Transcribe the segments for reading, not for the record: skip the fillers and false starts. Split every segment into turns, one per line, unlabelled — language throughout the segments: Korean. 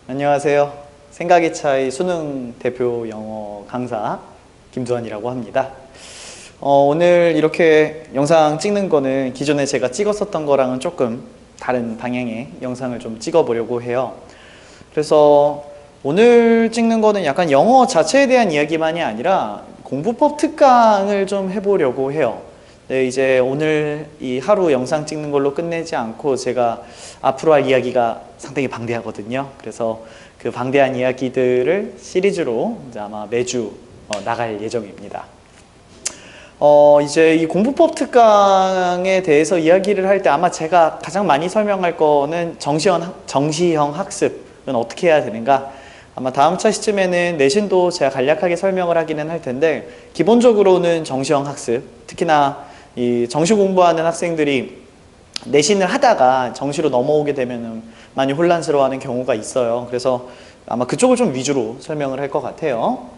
안녕하세요. 생각의 차이 수능 대표 영어 강사 김두한이라고 합니다. 오늘 이렇게 영상 찍는 거는 기존에 제가 찍었었던 거랑은 조금 다른 방향의 영상을 좀 찍어보려고 해요. 그래서 오늘 찍는 거는 약간 영어 자체에 대한 이야기만이 아니라 공부법 특강을 좀 해보려고 해요. 네, 이제 오늘 이 하루 영상 찍는 걸로 끝내지 않고 제가 앞으로 할 이야기가 상당히 방대하거든요. 그래서 그 방대한 이야기들을 시리즈로 이제 아마 매주 나갈 예정입니다. 이제 이 공부법 특강에 대해서 이야기를 할 때 아마 제가 가장 많이 설명할 거는 정시형 학습은 어떻게 해야 되는가. 아마 다음 차시쯤에는 내신도 제가 간략하게 설명을 하기는 할 텐데, 기본적으로는 정시형 학습, 특히나 이 정시 공부하는 학생들이 내신을 하다가 정시로 넘어오게 되면 많이 혼란스러워하는 경우가 있어요. 그래서 아마 그쪽을 좀 위주로 설명을 할 것 같아요.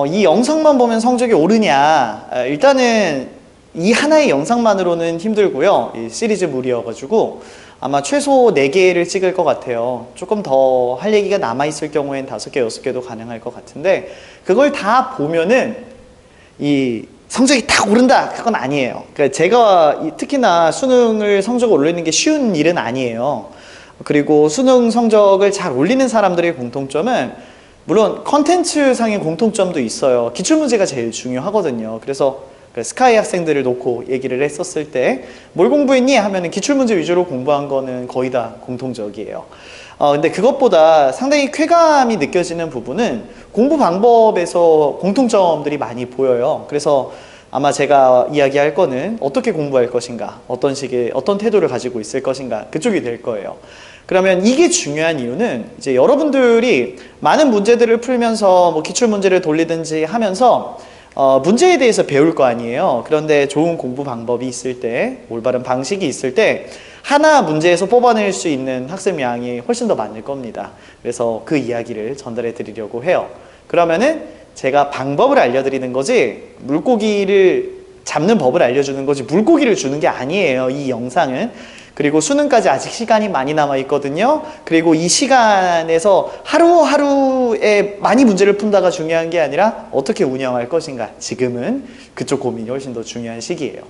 이 영상만 보면 성적이 오르냐? 일단은 이 하나의 영상만으로는 힘들고요. 이 시리즈물이어가지고 아마 최소 4개를 찍을 것 같아요. 조금 더 할 얘기가 남아있을 경우엔 5개, 6개도 가능할 것 같은데, 그걸 다 보면은 이 성적이 딱 오른다, 그건 아니에요. 그러니까 제가 특히나 수능을 성적을 올리는 게 쉬운 일은 아니에요. 그리고 수능 성적을 잘 올리는 사람들의 공통점은 물론 컨텐츠상의 공통점도 있어요. 기출문제가 제일 중요하거든요. 그래서 스카이 학생들을 놓고 얘기를 했었을 때 뭘 공부했니? 하면은 기출문제 위주로 공부한 거는 거의 다 공통적이에요. 근데 그것보다 상당히 쾌감이 느껴지는 부분은 공부 방법에서 공통점들이 많이 보여요. 그래서 아마 제가 이야기할 거는 어떻게 공부할 것인가, 어떤 식의, 어떤 태도를 가지고 있을 것인가, 그쪽이 될 거예요. 그러면 이게 중요한 이유는 이제 여러분들이 많은 문제들을 풀면서 뭐 기출문제를 돌리든지 하면서 문제에 대해서 배울 거 아니에요. 그런데 좋은 공부 방법이 있을 때, 올바른 방식이 있을 때 하나 문제에서 뽑아낼 수 있는 학습량이 훨씬 더 많을 겁니다. 그래서 그 이야기를 전달해 드리려고 해요. 그러면은 제가 방법을 알려드리는 거지 물고기를 잡는 법을 알려주는 거지 물고기를 주는 게 아니에요, 이 영상은. 그리고 수능까지 아직 시간이 많이 남아 있거든요. 그리고 이 시간에서 하루하루에 많이 문제를 푼다가 중요한 게 아니라 어떻게 운영할 것인가, 지금은 그쪽 고민이 훨씬 더 중요한 시기예요.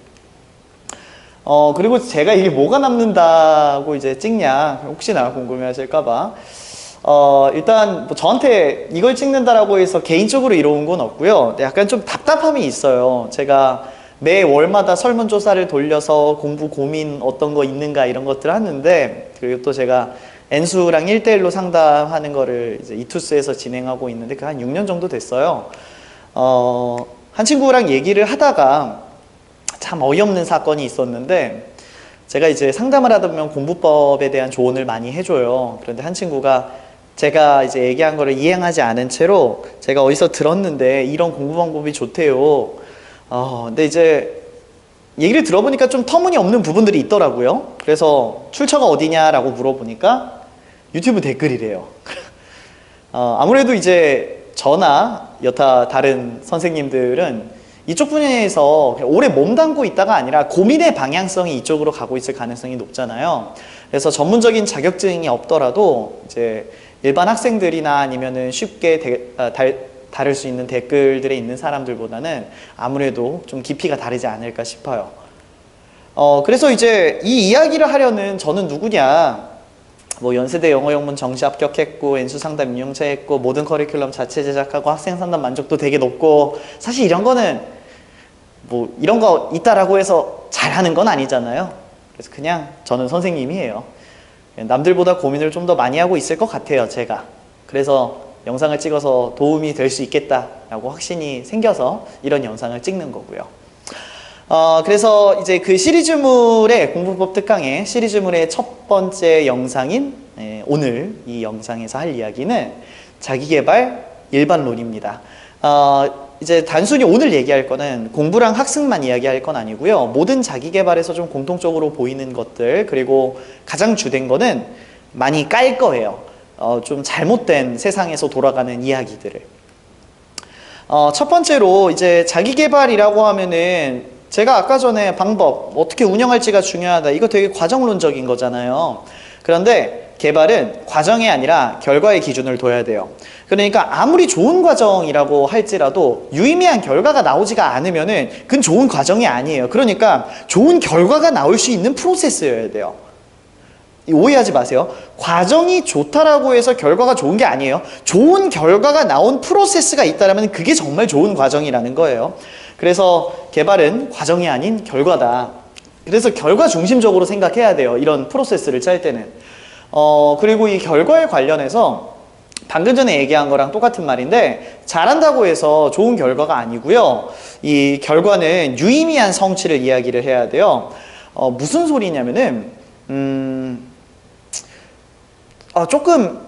그리고 제가 이게 뭐가 남는다고 이제 찍냐, 혹시나 궁금해하실까봐 일단 뭐 저한테 이걸 찍는다라고 해서 개인적으로 이뤄온 건 없고요. 약간 좀 답답함이 있어요. 제가 매 월마다 설문조사를 돌려서 공부 고민 어떤 거 있는가 이런 것들 하는데, 그리고 또 제가 N수랑 1대1로 상담하는 거를 이제 이투스에서 진행하고 있는데 그 한 6년 정도 됐어요. 한 친구랑 얘기를 하다가 참 어이없는 사건이 있었는데, 제가 이제 상담을 하다 보면 공부법에 대한 조언을 많이 해줘요. 그런데 한 친구가 제가 이제 얘기한 거를 이행하지 않은 채로 제가 어디서 들었는데 이런 공부 방법이 좋대요. 근데 이제 얘기를 들어보니까 좀 터무니없는 부분들이 있더라고요. 그래서 출처가 어디냐라고 물어보니까 유튜브 댓글이래요. 아무래도 이제 저나 여타 다른 선생님들은 이쪽 분야에서 오래 몸담고 있다가 아니라 고민의 방향성이 이쪽으로 가고 있을 가능성이 높잖아요. 그래서 전문적인 자격증이 없더라도 이제 일반 학생들이나 아니면은 쉽게 다룰 수 있는 댓글들에 있는 사람들보다는 아무래도 좀 깊이가 다르지 않을까 싶어요. 그래서 이제 이 이야기를 하려는 저는 누구냐, 뭐 연세대 영어영문 정시 합격했고 N수 상담 임용차했고 모든 커리큘럼 자체 제작하고 학생 상담 만족도 되게 높고, 사실 이런 거는 뭐 이런 거 있다라고 해서 잘하는 건 아니잖아요. 그래서 그냥 저는 선생님이에요. 남들보다 고민을 좀 더 많이 하고 있을 것 같아요, 제가. 그래서 영상을 찍어서 도움이 될 수 있겠다라고 확신이 생겨서 이런 영상을 찍는 거고요. 그래서 이제 그 시리즈물의 공부법 특강의 시리즈물의 첫 번째 영상인 오늘 이 영상에서 할 이야기는 자기계발 일반론입니다. 이제 단순히 오늘 얘기할 거는 공부랑 학습만 이야기할 건 아니고요. 모든 자기계발에서 좀 공통적으로 보이는 것들, 그리고 가장 주된 거는 많이 깔 거예요. 좀 잘못된 세상에서 돌아가는 이야기들을. 첫 번째로 이제 자기계발이라고 하면은 제가 아까 전에 방법, 어떻게 운영할지가 중요하다, 이거 되게 과정론적인 거잖아요. 그런데 개발은 과정이 아니라 결과의 기준을 둬야 돼요. 그러니까 아무리 좋은 과정이라고 할지라도 유의미한 결과가 나오지가 않으면은 그건 좋은 과정이 아니에요. 그러니까 좋은 결과가 나올 수 있는 프로세스여야 돼요. 오해하지 마세요. 과정이 좋다라고 해서 결과가 좋은 게 아니에요. 좋은 결과가 나온 프로세스가 있다면 그게 정말 좋은 과정이라는 거예요. 그래서 개발은 과정이 아닌 결과다. 그래서 결과 중심적으로 생각해야 돼요. 이런 프로세스를 짤 때는. 그리고 이 결과에 관련해서 방금 전에 얘기한 거랑 똑같은 말인데, 잘한다고 해서 좋은 결과가 아니고요. 이 결과는 유의미한 성취를 이야기를 해야 돼요. 무슨 소리냐면은 조금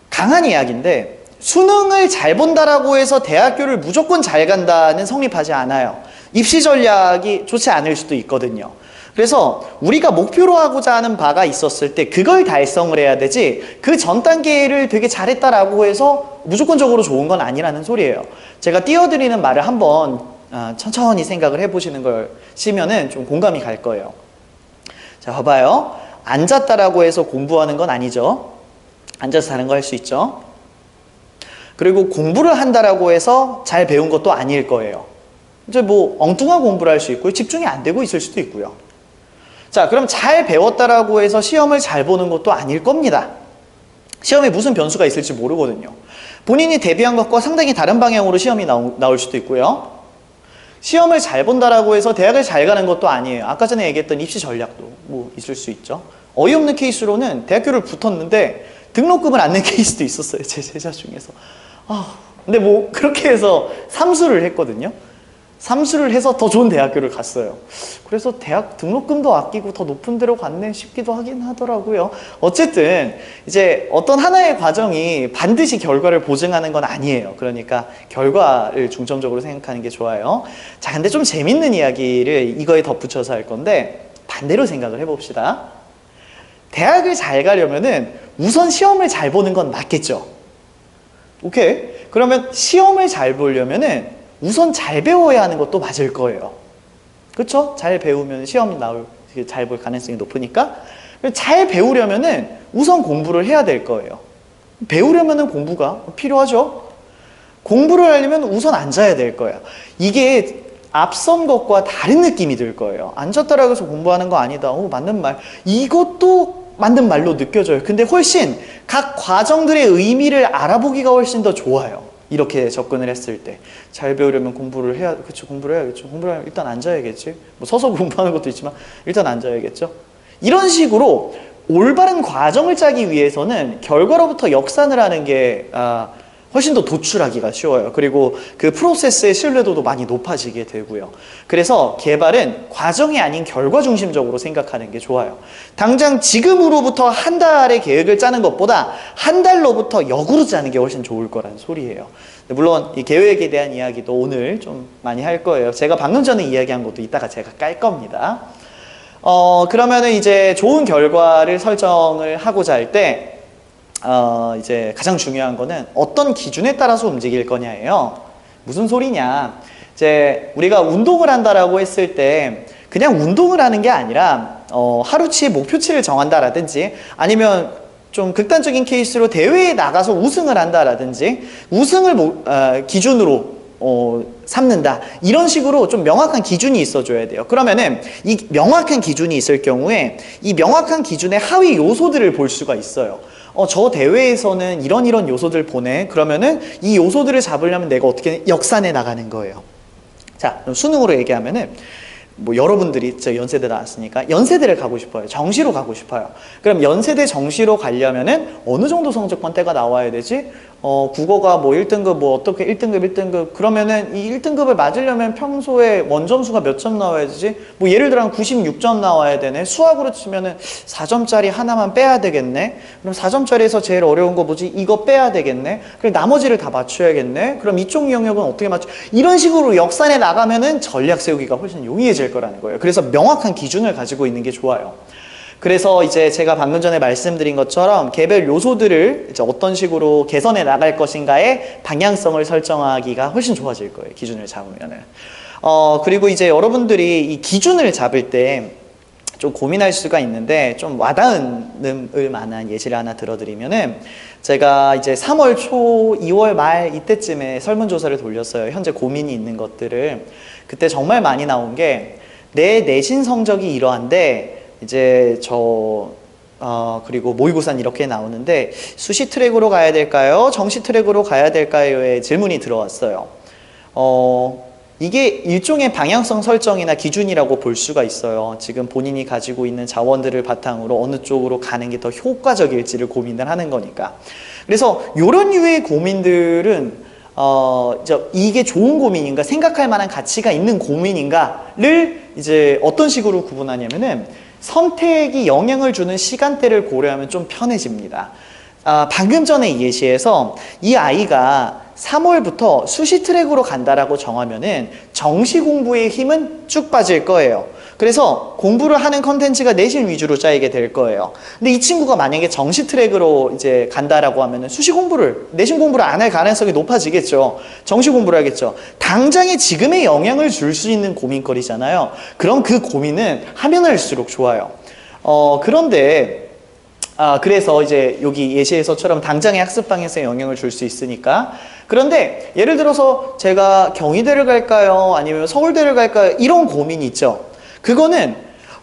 강한 이야기인데, 수능을 잘 본다라고 해서 대학교를 무조건 잘 간다는 성립하지 않아요. 입시 전략이 좋지 않을 수도 있거든요. 그래서 우리가 목표로 하고자 하는 바가 있었을 때 그걸 달성을 해야 되지, 그 전 단계를 되게 잘했다라고 해서 무조건적으로 좋은 건 아니라는 소리예요. 제가 띄워드리는 말을 한번 천천히 생각을 해보시는 걸 시면은 좀 공감이 갈 거예요. 자, 봐봐요. 앉았다라고 해서 공부하는 건 아니죠. 앉아서 다른 거 할 수 있죠. 그리고 공부를 한다라고 해서 잘 배운 것도 아닐 거예요. 이제 뭐 엉뚱한 공부를 할 수 있고요. 집중이 안 되고 있을 수도 있고요. 자, 그럼 잘 배웠다라고 해서 시험을 잘 보는 것도 아닐 겁니다. 시험에 무슨 변수가 있을지 모르거든요. 본인이 대비한 것과 상당히 다른 방향으로 시험이 나올 수도 있고요. 시험을 잘 본다라고 해서 대학을 잘 가는 것도 아니에요. 아까 전에 얘기했던 입시 전략도 뭐 있을 수 있죠. 어이없는 케이스로는 대학교를 붙었는데 등록금을 안 낸 케이스도 있었어요. 제 제자 중에서. 근데 뭐 그렇게 해서 삼수를 했거든요. 삼수를 해서 더 좋은 대학교를 갔어요. 그래서 대학 등록금도 아끼고 더 높은 데로 갔네 싶기도 하긴 하더라고요. 어쨌든 이제 어떤 하나의 과정이 반드시 결과를 보증하는 건 아니에요. 그러니까 결과를 중점적으로 생각하는 게 좋아요. 자, 근데 좀 재밌는 이야기를 이거에 덧붙여서 할 건데, 반대로 생각을 해봅시다. 대학을 잘 가려면은 우선 시험을 잘 보는 건 맞겠죠. 오케이? 그러면 시험을 잘 보려면은 우선 잘 배워야 하는 것도 맞을 거예요. 그렇죠? 잘 배우면 시험 잘 볼 가능성이 높으니까. 잘 배우려면은 우선 공부를 해야 될 거예요. 배우려면은 공부가 필요하죠. 공부를 하려면 우선 앉아야 될 거예요. 이게 앞선 것과 다른 느낌이 들 거예요. 앉았다라고 해서 공부하는 거 아니다. 맞는 말. 이것도 맞는 말로 느껴져요. 근데 훨씬 각 과정들의 의미를 알아보기가 훨씬 더 좋아요. 이렇게 접근을 했을 때. 잘 배우려면 공부를 해야, 그쵸, 공부를 해야겠죠. 공부를 하면 일단 앉아야겠지. 뭐 서서 공부하는 것도 있지만 일단 앉아야겠죠. 이런 식으로 올바른 과정을 짜기 위해서는 결과로부터 역산을 하는 게 훨씬 더 도출하기가 쉬워요. 그리고 그 프로세스의 신뢰도도 많이 높아지게 되고요. 그래서 개발은 과정이 아닌 결과 중심적으로 생각하는 게 좋아요. 당장 지금으로부터 한 달의 계획을 짜는 것보다 한 달로부터 역으로 짜는 게 훨씬 좋을 거라는 소리예요. 물론 이 계획에 대한 이야기도 오늘 좀 많이 할 거예요. 제가 방금 전에 이야기한 것도 이따가 제가 깔 겁니다. 그러면은 이제 좋은 결과를 설정을 하고자 할 때 이제 가장 중요한 거는 어떤 기준에 따라서 움직일 거냐예요. 무슨 소리냐? 이제 우리가 운동을 한다라고 했을 때 그냥 운동을 하는 게 아니라 하루치 목표치를 정한다라든지, 아니면 좀 극단적인 케이스로 대회에 나가서 우승을 한다라든지, 우승을 기준으로 삼는다, 이런 식으로 좀 명확한 기준이 있어줘야 돼요. 그러면은 이 명확한 기준이 있을 경우에 이 명확한 기준의 하위 요소들을 볼 수가 있어요. 저 대회에서는 이런 요소들 보네. 그러면은 이 요소들을 잡으려면 내가 어떻게 역산해 나가는 거예요. 자, 그럼 수능으로 얘기하면은 뭐 여러분들이 저 연세대 나왔으니까 연세대를 가고 싶어요. 정시로 가고 싶어요. 그럼 연세대 정시로 가려면은 어느 정도 성적권대가 나와야 되지? 국어가 뭐 1등급 뭐 어떻게 1등급 그러면은 이 1등급을 맞으려면 평소에 원점수가 몇 점 나와야 되지? 뭐 예를 들어 한 96점 나와야 되네. 수학으로 치면은 4점짜리 하나만 빼야 되겠네. 그럼 4점짜리에서 제일 어려운 거 뭐지? 이거 빼야 되겠네. 그럼 나머지를 다 맞춰야겠네. 그럼 이쪽 영역은 어떻게 맞춰? 이런 식으로 역산해 나가면은 전략 세우기가 훨씬 용이해질 거라는 거예요. 그래서 명확한 기준을 가지고 있는 게 좋아요. 그래서 이제 제가 방금 전에 말씀드린 것처럼 개별 요소들을 이제 어떤 식으로 개선해 나갈 것인가의 방향성을 설정하기가 훨씬 좋아질 거예요. 기준을 잡으면은. 그리고 이제 여러분들이 이 기준을 잡을 때 좀 고민할 수가 있는데 좀 와닿을 만한 예시를 하나 들어드리면은 제가 이제 3월 초, 2월 말 이때쯤에 설문조사를 돌렸어요. 현재 고민이 있는 것들을. 그때 정말 많이 나온 게 내 내신 성적이 이러한데 이제 그리고 모의고사는 이렇게 나오는데 수시 트랙으로 가야 될까요? 정시 트랙으로 가야 될까요?의 질문이 들어왔어요. 이게 일종의 방향성 설정이나 기준이라고 볼 수가 있어요. 지금 본인이 가지고 있는 자원들을 바탕으로 어느 쪽으로 가는 게 더 효과적일지를 고민을 하는 거니까. 그래서 이런 유의 고민들은 이게 좋은 고민인가, 생각할 만한 가치가 있는 고민인가를 이제 어떤 식으로 구분하냐면은 선택이 영향을 주는 시간대를 고려하면 좀 편해집니다. 방금 전에 예시에서 이 아이가 3월부터 수시 트랙으로 간다라고 정하면은 정시 공부의 힘은 쭉 빠질 거예요. 그래서 공부를 하는 컨텐츠가 내신 위주로 짜이게 될 거예요. 근데 이 친구가 만약에 정시 트랙으로 이제 간다라고 하면은 내신 공부를 안 할 가능성이 높아지겠죠. 정시 공부를 하겠죠. 당장에 지금의 영향을 줄 수 있는 고민거리잖아요. 그럼 그 고민은 하면 할수록 좋아요. 그런데 그래서 이제 여기 예시에서처럼 당장의 학습방에서 영향을 줄 수 있으니까. 그런데 예를 들어서 제가 경희대를 갈까요? 아니면 서울대를 갈까요? 이런 고민이 있죠. 그거는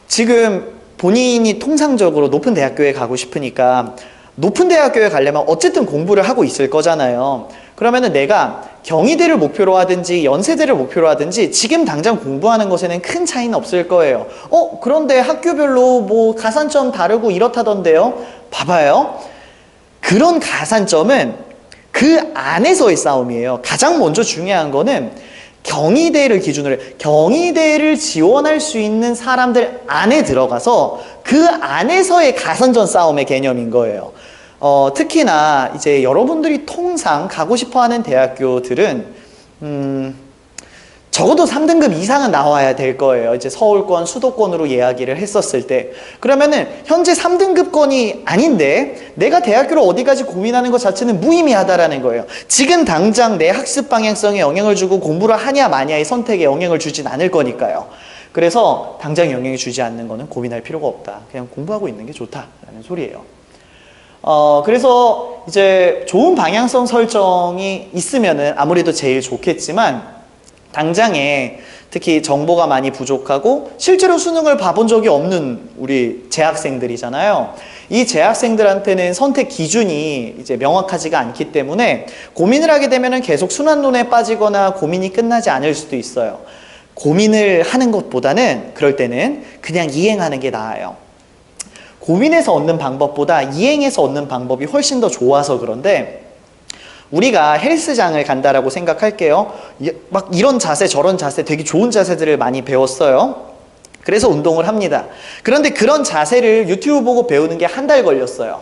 지금 본인이 통상적으로 높은 대학교에 가고 싶으니까 높은 대학교에 가려면 어쨌든 공부를 하고 있을 거잖아요. 그러면은 내가 경희대를 목표로 하든지 연세대를 목표로 하든지 지금 당장 공부하는 것에는 큰 차이는 없을 거예요. 그런데 학교별로 뭐 가산점 다르고 이렇다던데요. 봐봐요. 그런 가산점은 그 안에서의 싸움이에요. 가장 먼저 중요한 거는 경희대를 기준으로 경희대를 지원할 수 있는 사람들 안에 들어가서 그 안에서의 가산점 싸움의 개념인 거예요. 특히나 이제 여러분들이 통상 가고 싶어 하는 대학교들은 적어도 3등급 이상은 나와야 될 거예요. 이제 서울권, 수도권으로 이야기를 했었을 때. 그러면은 현재 3등급권이 아닌데 내가 대학교를 어디까지 고민하는 것 자체는 무의미하다라는 거예요. 지금 당장 내 학습 방향성에 영향을 주고 공부를 하냐 마냐의 선택에 영향을 주진 않을 거니까요. 그래서 당장 영향을 주지 않는 거는 고민할 필요가 없다. 그냥 공부하고 있는 게 좋다라는 소리예요. 그래서 이제 좋은 방향성 설정이 있으면은 아무래도 제일 좋겠지만 당장에 특히 정보가 많이 부족하고 실제로 수능을 봐본 적이 없는 우리 재학생들이잖아요. 이 재학생들한테는 선택 기준이 이제 명확하지가 않기 때문에 고민을 하게 되면은 계속 순환론에 빠지거나 고민이 끝나지 않을 수도 있어요. 고민을 하는 것보다는 그럴 때는 그냥 이행하는 게 나아요. 고민해서 얻는 방법보다 이행해서 얻는 방법이 훨씬 더 좋아서 그런데 우리가 헬스장을 간다라고 생각할게요. 막 이런 자세 저런 자세 되게 좋은 자세들을 많이 배웠어요. 그래서 운동을 합니다. 그런데 그런 자세를 유튜브 보고 배우는 게 한 달 걸렸어요.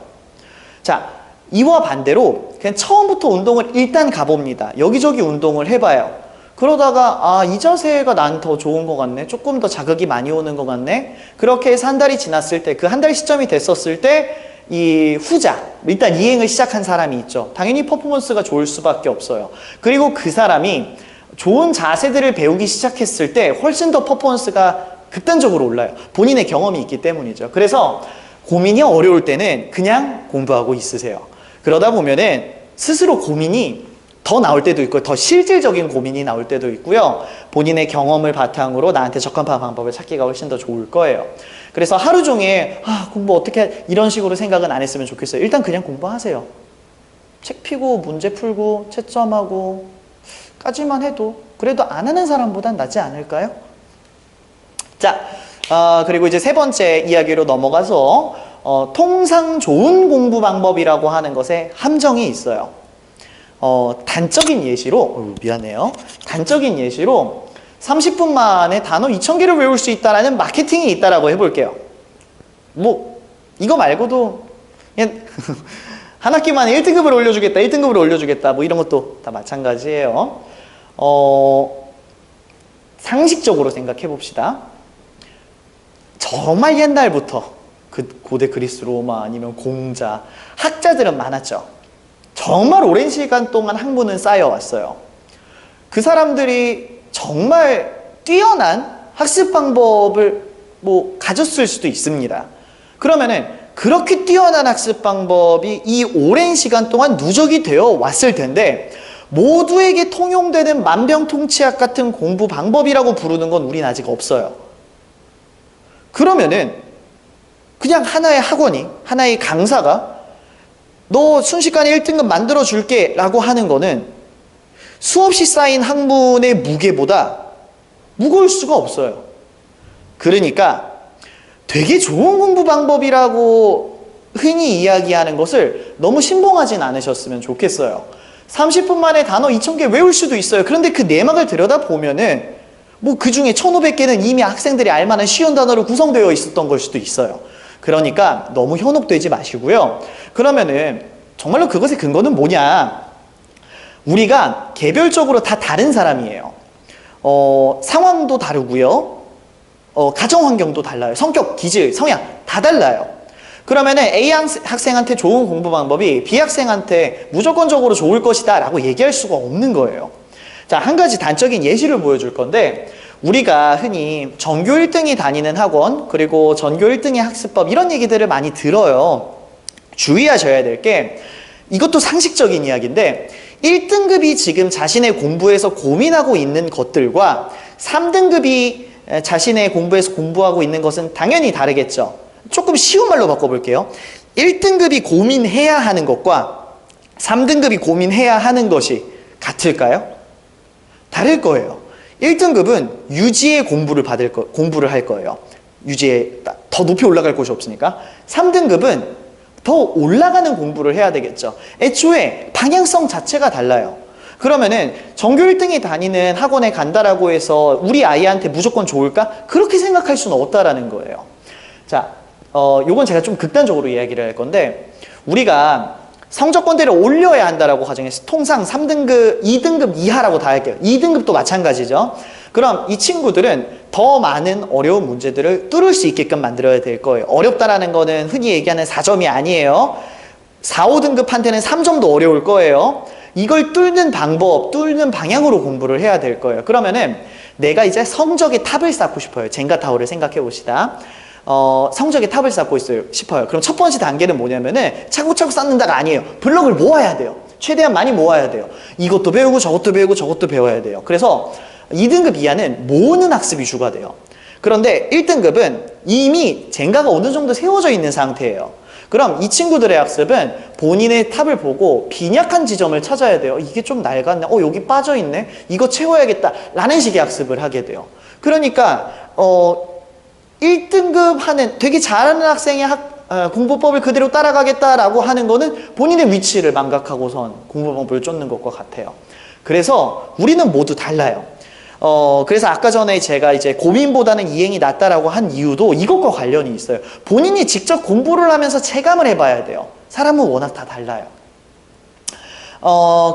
자, 이와 반대로 그냥 처음부터 운동을 일단 가봅니다. 여기저기 운동을 해봐요. 그러다가 이 자세가 난 더 좋은 것 같네. 조금 더 자극이 많이 오는 것 같네. 그렇게 해서 한 달이 지났을 때 그 한 달 시점이 됐었을 때 이 후자, 일단 이행을 시작한 사람이 있죠. 당연히 퍼포먼스가 좋을 수밖에 없어요. 그리고 그 사람이 좋은 자세들을 배우기 시작했을 때 훨씬 더 퍼포먼스가 극단적으로 올라요. 본인의 경험이 있기 때문이죠. 그래서 고민이 어려울 때는 그냥 공부하고 있으세요. 그러다 보면은 스스로 고민이 더 나올 때도 있고 더 실질적인 고민이 나올 때도 있고요. 본인의 경험을 바탕으로 나한테 적합한 방법을 찾기가 훨씬 더 좋을 거예요. 그래서 하루 종일 공부 어떻게 이런 식으로 생각은 안 했으면 좋겠어요. 일단 그냥 공부하세요. 책 피고 문제 풀고 채점하고 까지만 해도 그래도 안 하는 사람보단 낫지 않을까요? 자, 그리고 이제 세 번째 이야기로 넘어가서 통상 좋은 공부 방법이라고 하는 것에 함정이 있어요. 단적인 예시로 미안해요. 단적인 예시로 30분 만에 단어 2,000개를 외울 수 있다라는 마케팅이 있다라고 해볼게요. 뭐 이거 말고도 그냥 한 학기 만에 1등급을 올려주겠다, 1등급을 올려주겠다, 뭐 이런 것도 다 마찬가지예요. 상식적으로 생각해 봅시다. 정말 옛날부터 그 고대 그리스 로마 아니면 공자, 학자들은 많았죠. 정말 오랜 시간 동안 학문은 쌓여왔어요. 그 사람들이 정말 뛰어난 학습 방법을 뭐 가졌을 수도 있습니다. 그러면은 그렇게 뛰어난 학습 방법이 이 오랜 시간 동안 누적이 되어 왔을 텐데 모두에게 통용되는 만병통치약 같은 공부 방법이라고 부르는 건 우린 아직 없어요. 그러면은 그냥 하나의 학원이, 하나의 강사가 너 순식간에 1등급 만들어줄게 라고 하는 거는 수없이 쌓인 학문의 무게보다 무거울 수가 없어요. 그러니까 되게 좋은 공부 방법이라고 흔히 이야기하는 것을 너무 신봉하진 않으셨으면 좋겠어요. 30분 만에 단어 2000개 외울 수도 있어요. 그런데 그 내막을 들여다보면은 뭐 그 중에 1500개는 이미 학생들이 알만한 쉬운 단어로 구성되어 있었던 걸 수도 있어요. 그러니까 너무 현혹되지 마시고요. 그러면은 정말로 그것의 근거는 뭐냐? 우리가 개별적으로 다 다른 사람이에요. 상황도 다르고요. 가정 환경도 달라요. 성격, 기질, 성향 다 달라요. 그러면은 A 학생한테 좋은 공부 방법이 B 학생한테 무조건적으로 좋을 것이다 라고 얘기할 수가 없는 거예요. 자, 한 가지 단적인 예시를 보여줄 건데 우리가 흔히 전교 1등이 다니는 학원 그리고 전교 1등의 학습법 이런 얘기들을 많이 들어요. 주의하셔야 될 게 이것도 상식적인 이야기인데 1등급이 지금 자신의 공부에서 고민하고 있는 것들과 3등급이 자신의 공부에서 공부하고 있는 것은 당연히 다르겠죠. 조금 쉬운 말로 바꿔볼게요. 1등급이 고민해야 하는 것과 3등급이 고민해야 하는 것이 같을까요? 다를 거예요. 1등급은 유지의 공부를 할 거예요. 유지에 더 높이 올라갈 곳이 없으니까. 3등급은 더 올라가는 공부를 해야 되겠죠. 애초에 방향성 자체가 달라요. 그러면은 전교 1등이 다니는 학원에 간다라고 해서 우리 아이한테 무조건 좋을까? 그렇게 생각할 수는 없다라는 거예요. 자, 요건 제가 좀 극단적으로 이야기를 할 건데 우리가 성적권대를 올려야 한다라고 가정해서 통상 3등급, 2등급 이하라고 다 할게요. 2등급도 마찬가지죠. 그럼 이 친구들은 더 많은 어려운 문제들을 뚫을 수 있게끔 만들어야 될 거예요. 어렵다라는 거는 흔히 얘기하는 4점이 아니에요. 4, 5등급한테는 3점도 어려울 거예요. 이걸 뚫는 방법, 뚫는 방향으로 공부를 해야 될 거예요. 그러면은 내가 이제 성적의 탑을 쌓고 싶어요. 젠가타워를 생각해 봅시다. 성적의 탑을 쌓고 싶어요. 그럼 첫 번째 단계는 뭐냐면은 차곡차곡 쌓는다가 아니에요. 블럭을 모아야 돼요. 최대한 많이 모아야 돼요. 이것도 배우고 저것도 배우고 저것도 배워야 돼요. 그래서 2등급 이하는 모으는 학습이 주가 돼요. 그런데 1등급은 이미 젠가가 어느 정도 세워져 있는 상태예요. 그럼 이 친구들의 학습은 본인의 탑을 보고 빈약한 지점을 찾아야 돼요. 이게 좀 낡았네. 여기 빠져있네. 이거 채워야겠다. 라는 식의 학습을 하게 돼요. 그러니까 1등급 하는 되게 잘하는 학생의 공부법을 그대로 따라가겠다라고 하는 거는 본인의 위치를 망각하고선 공부법을 쫓는 것과 같아요. 그래서 우리는 모두 달라요. 그래서 아까 전에 제가 이제 고민보다는 이행이 낫다라고 한 이유도 이것과 관련이 있어요. 본인이 직접 공부를 하면서 체감을 해봐야 돼요. 사람은 워낙 다 달라요.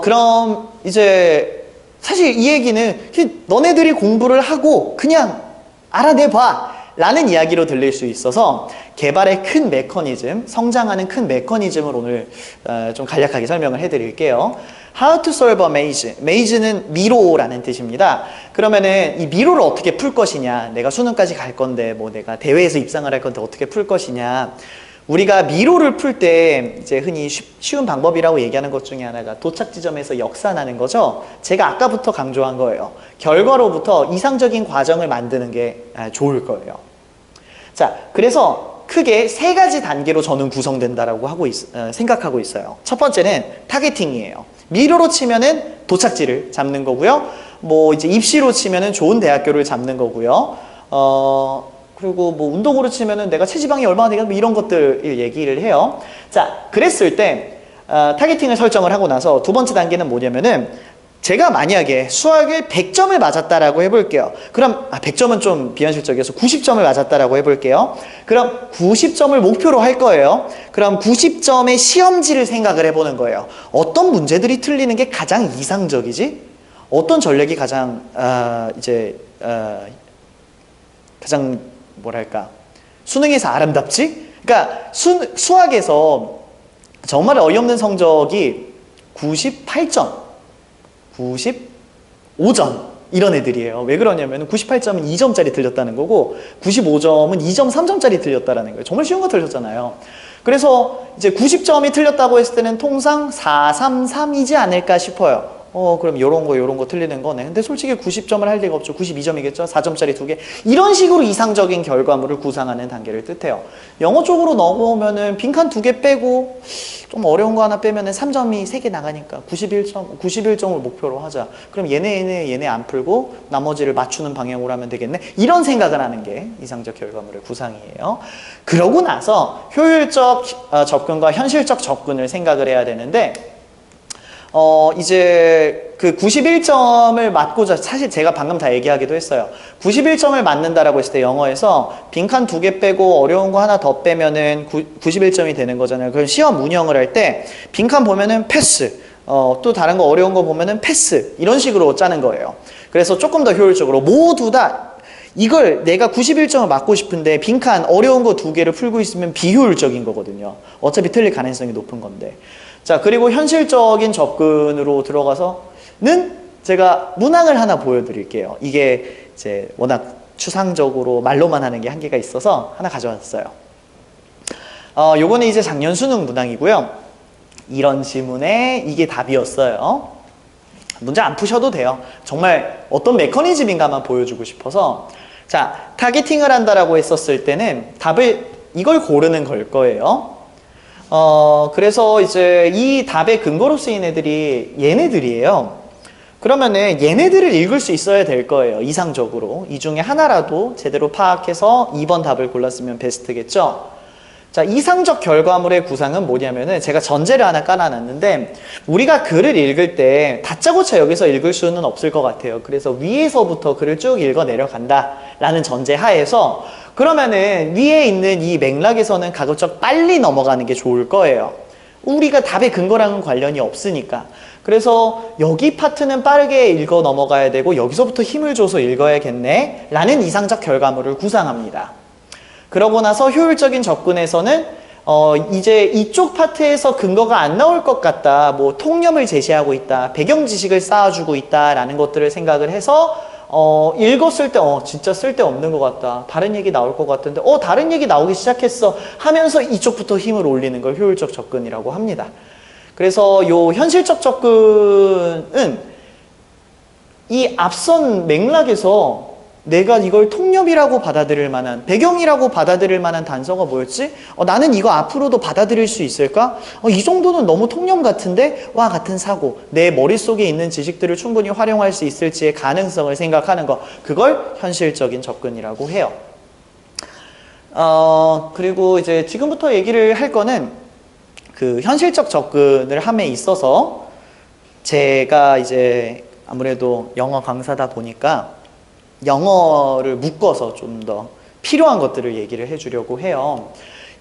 그럼 이제 사실 이 얘기는 너네들이 공부를 하고 그냥 알아내봐 라는 이야기로 들릴 수 있어서 개발의 큰 메커니즘, 성장하는 큰 메커니즘을 오늘 좀 간략하게 설명을 해드릴게요. How to solve a maze. maze는 미로라는 뜻입니다. 그러면은 이 미로를 어떻게 풀 것이냐, 내가 수능까지 갈 건데 뭐 내가 대회에서 입상을 할 건데 어떻게 풀 것이냐. 우리가 미로를 풀 때 이제 흔히 쉬운 방법이라고 얘기하는 것 중에 하나가 도착 지점에서 역산하는 거죠. 제가 아까부터 강조한 거예요. 결과로부터 이상적인 과정을 만드는 게 좋을 거예요. 자, 그래서 크게 세 가지 단계로 저는 구성된다라고 생각하고 있어요. 첫 번째는 타겟팅이에요. 미로로 치면은 도착지를 잡는 거고요. 뭐 이제 입시로 치면은 좋은 대학교를 잡는 거고요. 그리고 뭐 운동으로 치면은 내가 체지방이 얼마나 되겠다 뭐 이런 것들 얘기를 해요. 자, 그랬을 때 타겟팅을 설정을 하고 나서 두 번째 단계는 뭐냐면은 제가 만약에 수학을 100점을 맞았다라고 해볼게요. 그럼 100점은 좀 비현실적이어서 90점을 맞았다라고 해볼게요. 그럼 90점을 목표로 할 거예요. 그럼 90점의 시험지를 생각을 해보는 거예요. 어떤 문제들이 틀리는 게 가장 이상적이지? 어떤 전략이 가장 가장 뭐랄까 수능에서 아름답지? 그러니까 수학에서 정말 어이없는 성적이 98점 95점 이런 애들이에요. 왜 그러냐면 98점은 2점짜리 틀렸다는 거고 95점은 2.3점짜리 틀렸다는 거예요. 정말 쉬운 거 틀렸잖아요. 그래서 이제 90점이 틀렸다고 했을 때는 통상 433이지 않을까 싶어요. 그럼 요런 거 틀리는 거네. 근데 솔직히 90점을 할 리가 없죠. 92점이겠죠. 4점짜리 2개. 이런 식으로 이상적인 결과물을 구상하는 단계를 뜻해요. 영어 쪽으로 넘어오면은 빈칸 2개 빼고 좀 어려운 거 하나 빼면은 3점이 3개 나가니까 91점을 목표로 하자. 그럼 얘네 안 풀고 나머지를 맞추는 방향으로 하면 되겠네. 이런 생각을 하는 게 이상적 결과물의 구상이에요. 그러고 나서 효율적 접근과 현실적 접근을 생각을 해야 되는데 이제 그 91점을 맞고자, 사실 제가 방금 다 얘기하기도 했어요. 91점을 맞는다라고 했을 때 영어에서 빈칸 2개 빼고 어려운 거 하나 더 빼면은 91점이 되는 거잖아요. 그럼 시험 운영을 할 때 빈칸 보면은 패스, 또 다른 거 어려운 거 보면은 패스, 이런 식으로 짜는 거예요. 그래서 조금 더 효율적으로 모두 다 이걸 내가 91점을 맞고 싶은데 빈칸 어려운 거 2개를 풀고 있으면 비효율적인 거거든요. 어차피 틀릴 가능성이 높은 건데. 자, 그리고 현실적인 접근으로 들어가서는 제가 문항을 하나 보여드릴게요. 이게 이제 워낙 추상적으로 말로만 하는 게 한계가 있어서 하나 가져왔어요. 요거는 이제 작년 수능 문항이고요. 이런 질문에 이게 답이었어요. 문제 안 푸셔도 돼요. 정말 어떤 메커니즘인가만 보여주고 싶어서. 자, 타겟팅을 한다라고 했었을 때는 답을 이걸 고르는 걸 거예요. 그래서 이제 이 답의 근거로 쓰인 애들이 얘네들이에요. 그러면은 얘네들을 읽을 수 있어야 될 거예요. 이상적으로. 이 중에 하나라도 제대로 파악해서 2번 답을 골랐으면 베스트겠죠. 자, 이상적 결과물의 구상은 뭐냐면은 제가 전제를 하나 깔아놨는데 우리가 글을 읽을 때 다짜고짜 여기서 읽을 수는 없을 것 같아요. 그래서 위에서부터 글을 쭉 읽어 내려간다 라는 전제 하에서 그러면은 위에 있는 이 맥락에서는 가급적 빨리 넘어가는 게 좋을 거예요. 우리가 답의 근거랑은 관련이 없으니까. 그래서 여기 파트는 빠르게 읽어 넘어가야 되고 여기서부터 힘을 줘서 읽어야겠네 라는 이상적 결과물을 구상합니다. 그러고 나서 효율적인 접근에서는 이제 이쪽 파트에서 근거가 안 나올 것 같다, 뭐 통념을 제시하고 있다, 배경 지식을 쌓아주고 있다 라는 것들을 생각을 해서 읽었을 때 진짜 쓸데없는 것 같다, 다른 얘기 나올 것 같은데 다른 얘기 나오기 시작했어 하면서 이쪽부터 힘을 올리는 걸 효율적 접근이라고 합니다. 그래서 요 현실적 접근은 이 앞선 맥락에서 내가 이걸 통념이라고 받아들일 만한, 배경이라고 받아들일 만한 단서가 뭐였지? 나는 이거 앞으로도 받아들일 수 있을까? 이 정도는 너무 통념 같은데? 와 같은 사고, 내 머릿속에 있는 지식들을 충분히 활용할 수 있을지의 가능성을 생각하는 거, 그걸 현실적인 접근이라고 해요. 그리고 이제 지금부터 얘기를 할 거는 그 현실적 접근을 함에 있어서 제가 이제 아무래도 영어 강사다 보니까 영어를 묶어서 좀 더 필요한 것들을 얘기를 해주려고 해요.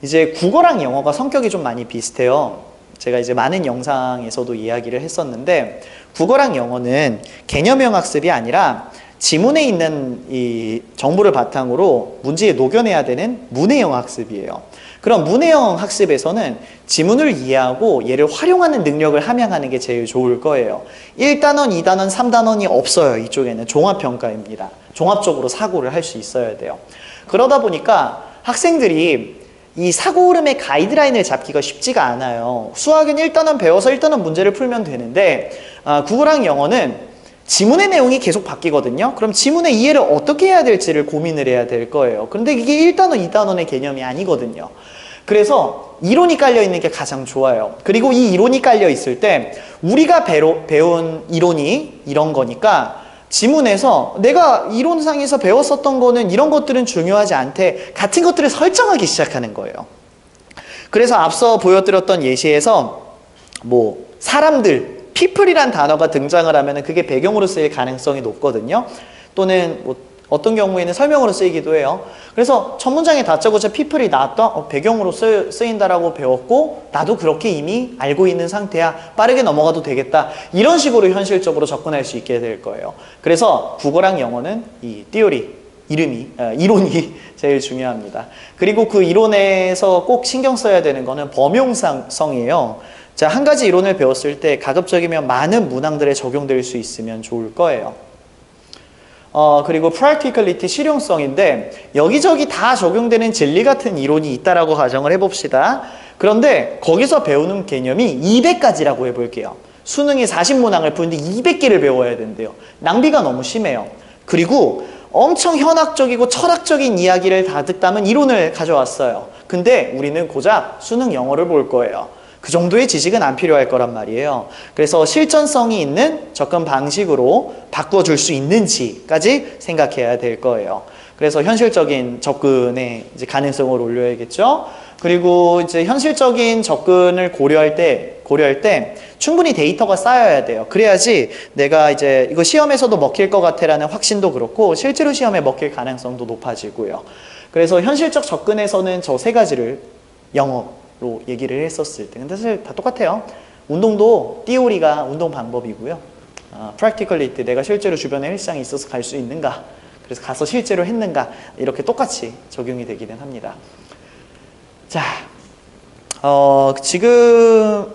이제 국어랑 영어가 성격이 좀 많이 비슷해요. 제가 이제 많은 영상에서도 이야기를 했었는데 국어랑 영어는 개념형 학습이 아니라 지문에 있는 이 정보를 바탕으로 문제에 녹여내야 되는 문해형 학습이에요. 그럼 문해형 학습에서는 지문을 이해하고 얘를 활용하는 능력을 함양하는 게 제일 좋을 거예요. 1단원, 2단원, 3단원이 없어요. 이쪽에는 종합평가입니다. 종합적으로 사고를 할 수 있어야 돼요. 그러다 보니까 학생들이 이 사고 흐름의 가이드라인을 잡기가 쉽지가 않아요. 수학은 1단원 배워서 1단원 문제를 풀면 되는데 국어랑 영어는 지문의 내용이 계속 바뀌거든요. 그럼 지문의 이해를 어떻게 해야 될지를 고민을 해야 될 거예요. 그런데 이게 1단원, 2단원의 개념이 아니거든요. 그래서 이론이 깔려 있는 게 가장 좋아요. 그리고 이 이론이 깔려 있을 때 우리가 배운 이론이 이런 거니까 지문에서 내가 이론상에서 배웠었던 거는 이런 것들은 중요하지 않대, 같은 것들을 설정하기 시작하는 거예요. 그래서 앞서 보여드렸던 예시에서 뭐 사람들, people이란 단어가 등장을 하면 그게 배경으로 쓰일 가능성이 높거든요. 또는 뭐 어떤 경우에는 설명으로 쓰이기도 해요. 그래서 첫 문장에 다짜고짜 people이 나왔다? 배경으로 쓰인다라고 배웠고 나도 그렇게 이미 알고 있는 상태야. 빠르게 넘어가도 되겠다. 이런 식으로 현실적으로 접근할 수 있게 될 거예요. 그래서 국어랑 영어는 이 theory, 이론이 제일 중요합니다. 그리고 그 이론에서 꼭 신경 써야 되는 거는 범용성이에요. 자, 한 가지 이론을 배웠을 때 가급적이면 많은 문항들에 적용될 수 있으면 좋을 거예요. 그리고 practicality, 실용성인데 여기저기 다 적용되는 진리 같은 이론이 있다라고 가정을 해봅시다. 그런데 거기서 배우는 개념이 200가지라고 해볼게요. 수능에 40문항을 푸는데 200개를 배워야 된대요. 낭비가 너무 심해요. 그리고 엄청 현학적이고 철학적인 이야기를 가득 담은 이론을 가져왔어요. 근데 우리는 고작 수능 영어를 볼 거예요. 그 정도의 지식은 안 필요할 거란 말이에요. 그래서 실전성이 있는 접근 방식으로 바꿔줄 수 있는지까지 생각해야 될 거예요. 그래서 현실적인 접근의 이제 가능성을 올려야겠죠. 그리고 이제 현실적인 접근을 고려할 때 충분히 데이터가 쌓여야 돼요. 그래야지 내가 이제 이거 시험에서도 먹힐 것 같아라는 확신도 그렇고 실제로 시험에 먹힐 가능성도 높아지고요. 그래서 현실적 접근에서는 저 세 가지를 영어로 얘기를 했었을 때, 근데 사실 다 똑같아요. 운동도 띠오리가 운동 방법이고요. practicality, 내가 실제로 주변에 헬스장이 있어서 갈 수 있는가, 그래서 가서 실제로 했는가, 이렇게 똑같이 적용이 되기는 합니다. 자, 지금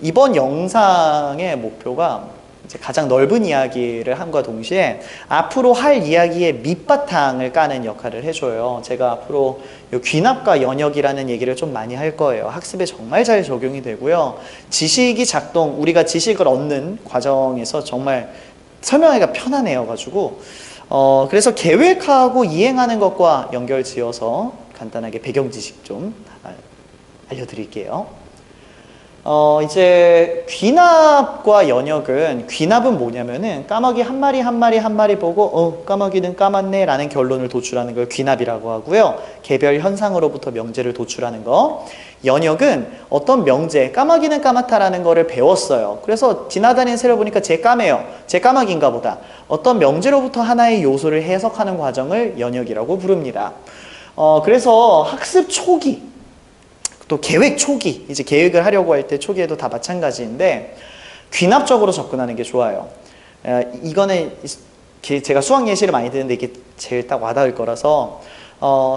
이번 영상의 목표가 이제 가장 넓은 이야기를 함과 동시에 앞으로 할 이야기의 밑바탕을 까는 역할을 해줘요. 제가 앞으로 귀납과 연역이라는 얘기를 좀 많이 할 거예요. 학습에 정말 잘 적용이 되고요. 지식이 우리가 지식을 얻는 과정에서 정말 설명하기가 편하네요. 가지고 그래서 계획하고 이행하는 것과 연결 지어서 간단하게 배경 지식 좀 알려드릴게요. 이제 귀납과 연역은, 귀납은 뭐냐면은 까마귀 한 마리 보고 까마귀는 까맣네 라는 결론을 도출하는 걸 귀납이라고 하고요. 개별 현상으로부터 명제를 도출하는 거. 연역은 어떤 명제, 까마귀는 까맣다라는 거를 배웠어요. 그래서 지나다니는 새를 보니까 쟤 까매요. 쟤 까마귀인가 보다. 어떤 명제로부터 하나의 요소를 해석하는 과정을 연역이라고 부릅니다. 그래서 학습 초기, 또 계획 초기, 이제 계획을 하려고 할 때 초기에도 다 마찬가지인데 귀납적으로 접근하는 게 좋아요. 이거는 제가 수학 예시를 많이 드는데 이게 제일 딱 와닿을 거라서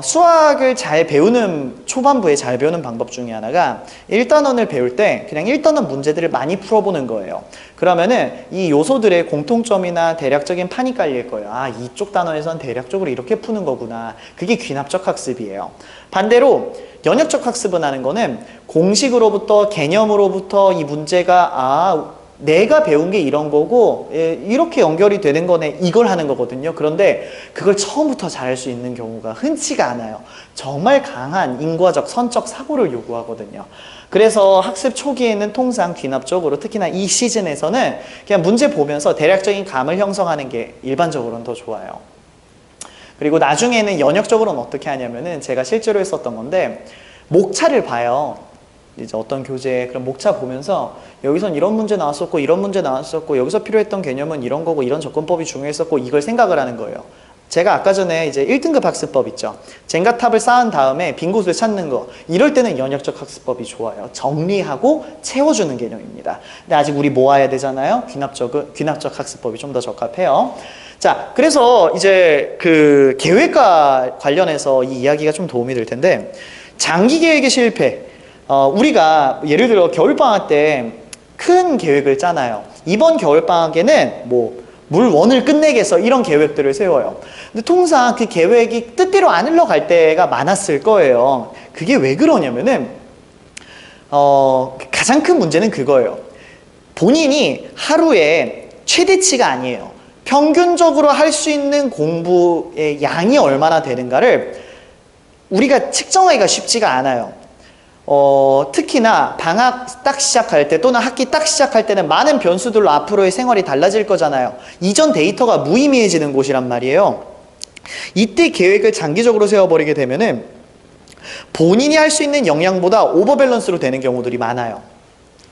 수학을 잘 배우는, 초반부에 잘 배우는 방법 중에 하나가 1단원을 배울 때 그냥 1단원 문제들을 많이 풀어보는 거예요. 그러면은 이 요소들의 공통점이나 대략적인 판이 깔릴 거예요. 아, 이쪽 단원에선 대략적으로 이렇게 푸는 거구나. 그게 귀납적 학습이에요. 반대로 연역적 학습을 하는 거는 공식으로부터, 개념으로부터 이 문제가 내가 배운 게 이런 거고 이렇게 연결이 되는 거네, 이걸 하는 거거든요. 그런데 그걸 처음부터 잘할 수 있는 경우가 흔치가 않아요. 정말 강한 인과적, 선적 사고를 요구하거든요. 그래서 학습 초기에는 통상 귀납적으로, 특히나 이 시즌에서는 그냥 문제 보면서 대략적인 감을 형성하는 게 일반적으로는 더 좋아요. 그리고 나중에는 연역적으로는 어떻게 하냐면은 제가 실제로 했었던 건데, 목차를 봐요. 이제 어떤 교재에 그런 목차 보면서 여기선 이런 문제 나왔었고 이런 문제 나왔었고 여기서 필요했던 개념은 이런 거고 이런 접근법이 중요했었고, 이걸 생각을 하는 거예요. 제가 아까 전에 이제 1등급 학습법 있죠. 젠가탑을 쌓은 다음에 빈 곳을 찾는 거, 이럴 때는 연역적 학습법이 좋아요. 정리하고 채워주는 개념입니다. 근데 아직 우리 모아야 되잖아요. 귀납적 학습법이 좀 더 적합해요. 자, 그래서 이제 그 계획과 관련해서 이 이야기가 좀 도움이 될 텐데, 장기 계획의 실패. 우리가 예를 들어 겨울방학 때 큰 계획을 짜나요. 이번 겨울방학에는 물 원을 끝내겠어, 이런 계획들을 세워요. 근데 통상 그 계획이 뜻대로 안 흘러갈 때가 많았을 거예요. 그게 왜 그러냐면은 가장 큰 문제는 그거예요. 본인이 하루에 최대치가 아니에요. 평균적으로 할 수 있는 공부의 양이 얼마나 되는가를 우리가 측정하기가 쉽지가 않아요. 특히나 방학 딱 시작할 때 또는 학기 딱 시작할 때는 많은 변수들로 앞으로의 생활이 달라질 거잖아요. 이전 데이터가 무의미해지는 곳이란 말이에요. 이때 계획을 장기적으로 세워버리게 되면은 본인이 할 수 있는 역량보다 오버밸런스로 되는 경우들이 많아요.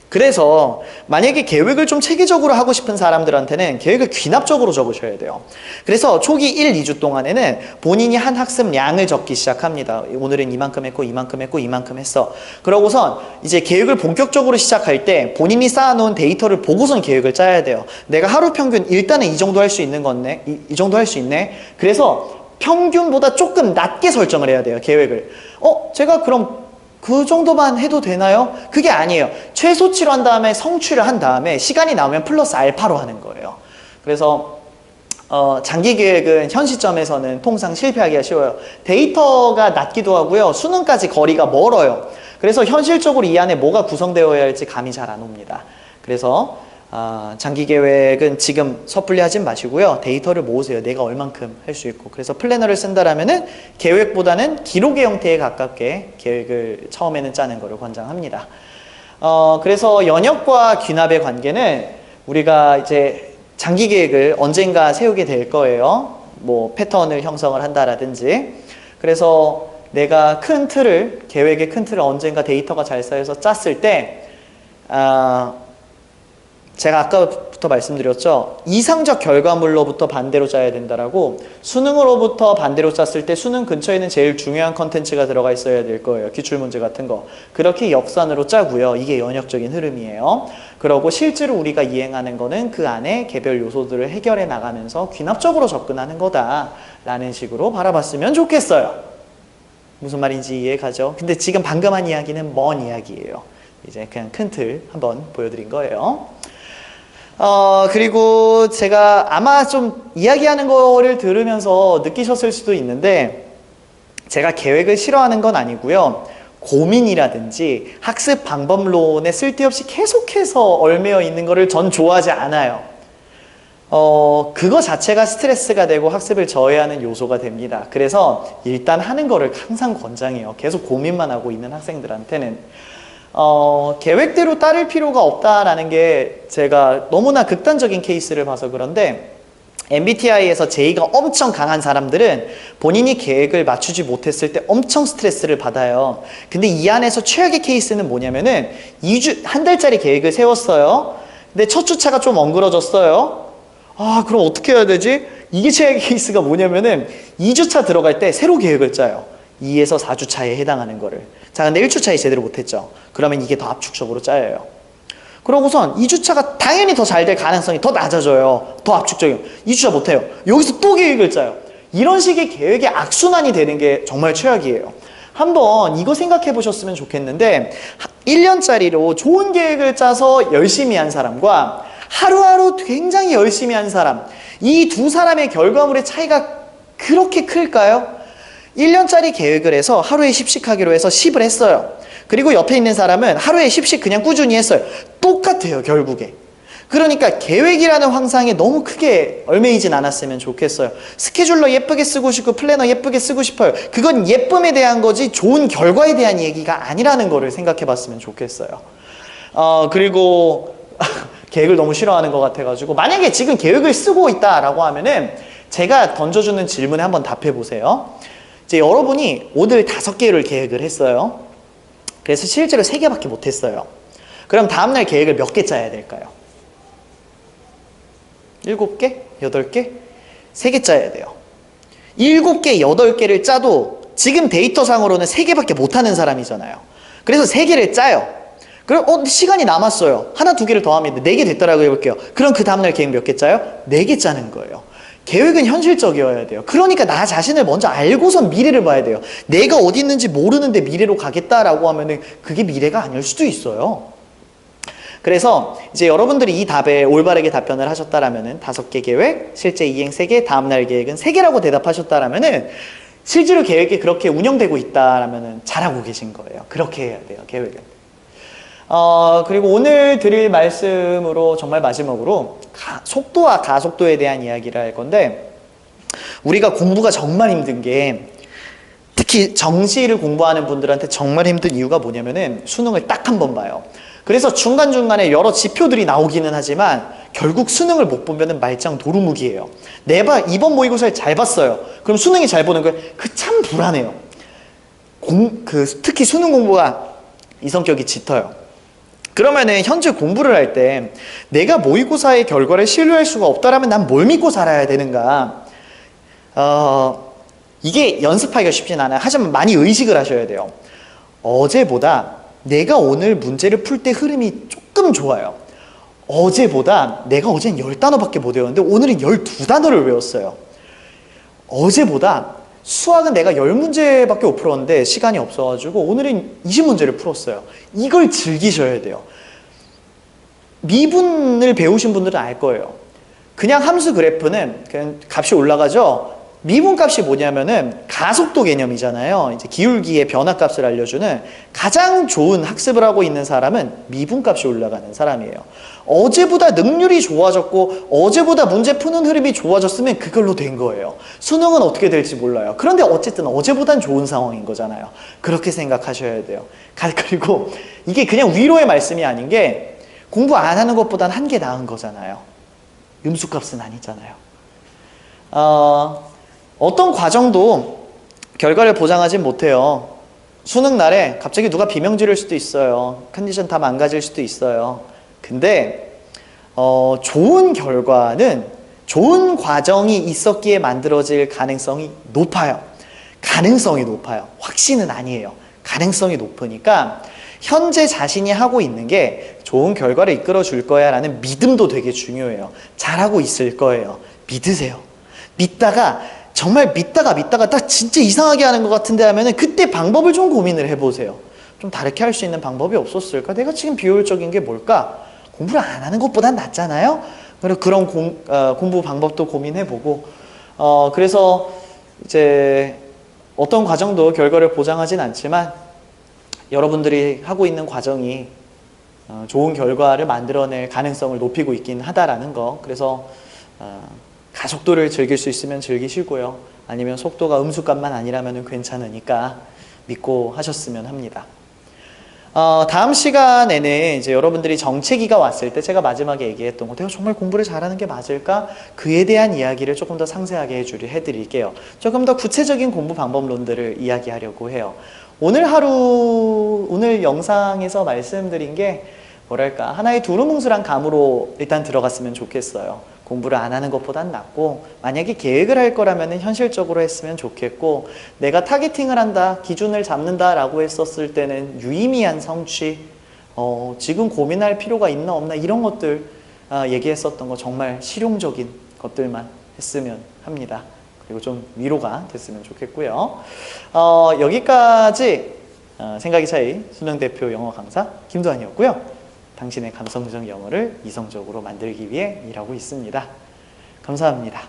그래서 만약에 계획을 좀 체계적으로 하고 싶은 사람들한테는 계획을 귀납적으로 적으셔야 돼요. 그래서 초기 1, 2주 동안에는 본인이 한 학습량을 적기 시작합니다. 오늘은 이만큼 했고 이만큼 했고 이만큼 했어. 그러고선 이제 계획을 본격적으로 시작할 때 본인이 쌓아놓은 데이터를 보고선 계획을 짜야 돼요. 내가 하루 평균 일단은 이 정도 할 수 있는 건데 이 정도 할 수 있네. 그래서 평균보다 조금 낮게 설정을 해야 돼요, 계획을. 제가 그럼 그 정도만 해도 되나요? 그게 아니에요. 최소치로 한 다음에 성취를 한 다음에 시간이 나오면 플러스 알파로 하는 거예요. 그래서 장기 계획은 현 시점에서는 통상 실패하기가 쉬워요. 데이터가 낮기도 하고요. 수능까지 거리가 멀어요. 그래서 현실적으로 이 안에 뭐가 구성되어야 할지 감이 잘 안 옵니다. 그래서 장기 계획은 지금 섣불리 하진 마시고요. 데이터를 모으세요. 내가 얼만큼 할 수 있고. 그래서 플래너를 쓴다라면은 계획보다는 기록의 형태에 가깝게 계획을 처음에는 짜는 것을 권장합니다. 그래서 연역과 귀납의 관계는 우리가 이제 장기 계획을 언젠가 세우게 될 거예요. 뭐 패턴을 형성을 한다라든지. 그래서 내가 큰 틀을, 계획의 큰 틀을 언젠가 데이터가 잘 쌓여서 짰을 때 제가 아까부터 말씀드렸죠. 이상적 결과물로부터 반대로 짜야 된다라고. 수능으로부터 반대로 짰을 때 수능 근처에는 제일 중요한 컨텐츠가 들어가 있어야 될 거예요. 기출문제 같은 거. 그렇게 역산으로 짜고요. 이게 연역적인 흐름이에요. 그러고 실제로 우리가 이행하는 거는 그 안에 개별 요소들을 해결해 나가면서 귀납적으로 접근하는 거다라는 식으로 바라봤으면 좋겠어요. 무슨 말인지 이해가죠? 근데 지금 방금 한 이야기는 먼 이야기예요. 이제 그냥 큰 틀 한번 보여드린 거예요. 그리고 제가 아마 좀 이야기하는 거를 들으면서 느끼셨을 수도 있는데 제가 계획을 싫어하는 건 아니고요. 고민이라든지 학습 방법론에 쓸데없이 계속해서 얽매여 있는 거를 전 좋아하지 않아요. 그거 자체가 스트레스가 되고 학습을 저해하는 요소가 됩니다. 그래서 일단 하는 거를 항상 권장해요. 계속 고민만 하고 있는 학생들한테는. 계획대로 따를 필요가 없다라는 게 제가 너무나 극단적인 케이스를 봐서 그런데 MBTI에서 J가 엄청 강한 사람들은 본인이 계획을 맞추지 못했을 때 엄청 스트레스를 받아요. 근데 이 안에서 최악의 케이스는 뭐냐면은 한 달짜리 계획을 세웠어요. 근데 첫 주차가 좀 엉그러졌어요. 그럼 어떻게 해야 되지? 이게 최악의 케이스가 뭐냐면은 2주차 들어갈 때 새로 계획을 짜요. 2에서 4주차에 해당하는 거를. 자, 근데 1주차에 제대로 못했죠. 그러면 이게 더 압축적으로 짜여요. 그러고선 2주차가 당연히 더 잘 될 가능성이 더 낮아져요. 더 압축적이에요. 2주차 못해요. 여기서 또 계획을 짜요. 이런 식의 계획의 악순환이 되는 게 정말 최악이에요. 한번 이거 생각해 보셨으면 좋겠는데 1년짜리로 좋은 계획을 짜서 열심히 한 사람과 하루하루 굉장히 열심히 한 사람, 이 두 사람의 결과물의 차이가 그렇게 클까요? 1년짜리 계획을 해서 하루에 10씩 하기로 해서 10을 했어요. 그리고 옆에 있는 사람은 하루에 10씩 그냥 꾸준히 했어요. 똑같아요, 결국에. 그러니까 계획이라는 황상에 너무 크게 얽매이진 않았으면 좋겠어요. 스케줄러 예쁘게 쓰고 싶고 플래너 예쁘게 쓰고 싶어요. 그건 예쁨에 대한 거지 좋은 결과에 대한 얘기가 아니라는 거를 생각해 봤으면 좋겠어요. 그리고 계획을 너무 싫어하는 것 같아가지고 만약에 지금 계획을 쓰고 있다라고 하면은 제가 던져주는 질문에 한번 답해 보세요. 이제 여러분이 오늘 5개를 계획을 했어요. 그래서 실제로 3개밖에 못 했어요. 그럼 다음날 계획을 몇 개 짜야 될까요? 7개? 8개? 3개 짜야 돼요. 7개, 8개를 짜도 지금 데이터상으로는 3개밖에 못하는 사람이잖아요. 그래서 3개를 짜요. 그럼 시간이 남았어요. 하나, 2개를 더하면 4개 됐다라고 해볼게요. 그럼 그 다음날 계획 몇 개 짜요? 4개 짜는 거예요. 계획은 현실적이어야 돼요. 그러니까 나 자신을 먼저 알고선 미래를 봐야 돼요. 내가 어디 있는지 모르는데 미래로 가겠다라고 하면은 그게 미래가 아닐 수도 있어요. 그래서 이제 여러분들이 이 답에 올바르게 답변을 하셨다라면은 5개 계획, 실제 이행 3개, 다음날 계획은 3개라고 대답하셨다라면은 실제로 계획이 그렇게 운영되고 있다라면은 잘하고 계신 거예요. 그렇게 해야 돼요, 계획은. 그리고 오늘 드릴 말씀으로 정말 마지막으로 속도와 가속도에 대한 이야기를 할 건데 우리가 공부가 정말 힘든 게 특히 정시를 공부하는 분들한테 정말 힘든 이유가 뭐냐면은 수능을 딱 한 번 봐요. 그래서 중간중간에 여러 지표들이 나오기는 하지만 결국 수능을 못 보면은 말짱 도루묵이에요. 내가 이번 모의고사를 잘 봤어요. 그럼 수능이 잘 보는 거예요. 그 참 불안해요. 특히 수능 공부가 이 성격이 짙어요. 그러면은 현재 공부를 할 때 내가 모의고사의 결과를 신뢰할 수가 없다라면 난 뭘 믿고 살아야 되는가? 이게 연습하기가 쉽진 않아요. 하지만 많이 의식을 하셔야 돼요. 어제보다 내가 오늘 문제를 풀 때 흐름이 조금 좋아요. 어제보다 내가 어제는 10단어밖에 못 외웠는데 오늘은 12단어를 외웠어요. 어제보다 수학은 내가 10문제밖에 못 풀었는데 시간이 없어가지고 오늘은 20문제를 풀었어요. 이걸 즐기셔야 돼요. 미분을 배우신 분들은 알 거예요. 그냥 함수 그래프는 그냥 값이 올라가죠. 미분값이 뭐냐면은 가속도 개념이잖아요. 이제 기울기의 변화값을 알려주는 가장 좋은 학습을 하고 있는 사람은 미분값이 올라가는 사람이에요. 어제보다 능률이 좋아졌고 어제보다 문제 푸는 흐름이 좋아졌으면 그걸로 된 거예요. 수능은 어떻게 될지 몰라요. 그런데 어쨌든 어제보단 좋은 상황인 거잖아요. 그렇게 생각하셔야 돼요. 그리고 이게 그냥 위로의 말씀이 아닌 게 공부 안 하는 것보단 한 게 나은 거잖아요. 음수값은 아니잖아요. 어떤 과정도 결과를 보장하진 못해요. 수능 날에 갑자기 누가 비명 지를 수도 있어요. 컨디션 다 망가질 수도 있어요. 근데 좋은 결과는 좋은 과정이 있었기에 만들어질 가능성이 높아요. 가능성이 높아요. 확신은 아니에요. 가능성이 높으니까 현재 자신이 하고 있는 게 좋은 결과를 이끌어 줄 거야 라는 믿음도 되게 중요해요. 잘하고 있을 거예요. 믿으세요. 믿다가 정말 믿다가 딱 진짜 이상하게 하는 것 같은데 하면은 그때 방법을 좀 고민을 해보세요. 좀 다르게 할 수 있는 방법이 없었을까? 내가 지금 비효율적인 게 뭘까? 공부를 안 하는 것보단 낫잖아요? 그리고 그런 공부 방법도 고민해보고 그래서 이제 어떤 과정도 결과를 보장하진 않지만 여러분들이 하고 있는 과정이 좋은 결과를 만들어낼 가능성을 높이고 있긴 하다라는 거. 그래서 가속도를 즐길 수 있으면 즐기시고요. 아니면 속도가 음수값만 아니라면 괜찮으니까 믿고 하셨으면 합니다. 다음 시간에는 이제 여러분들이 정체기가 왔을 때 제가 마지막에 얘기했던 거, 내가 정말 공부를 잘하는 게 맞을까? 그에 대한 이야기를 조금 더 상세하게 해드릴게요. 조금 더 구체적인 공부 방법론들을 이야기하려고 해요. 오늘 영상에서 말씀드린 게 뭐랄까, 하나의 두루뭉술한 감으로 일단 들어갔으면 좋겠어요. 공부를 안 하는 것보단 낫고, 만약에 계획을 할 거라면 현실적으로 했으면 좋겠고, 내가 타겟팅을 한다, 기준을 잡는다 라고 했었을 때는 유의미한 성취, 지금 고민할 필요가 있나 없나 이런 것들 얘기했었던 거 정말 실용적인 것들만 했으면 합니다. 그리고 좀 위로가 됐으면 좋겠고요. 여기까지 생각이 차이 수능 대표 영어 강사 김도환이었고요. 당신의 감성적 영어를 이성적으로 만들기 위해 일하고 있습니다. 감사합니다.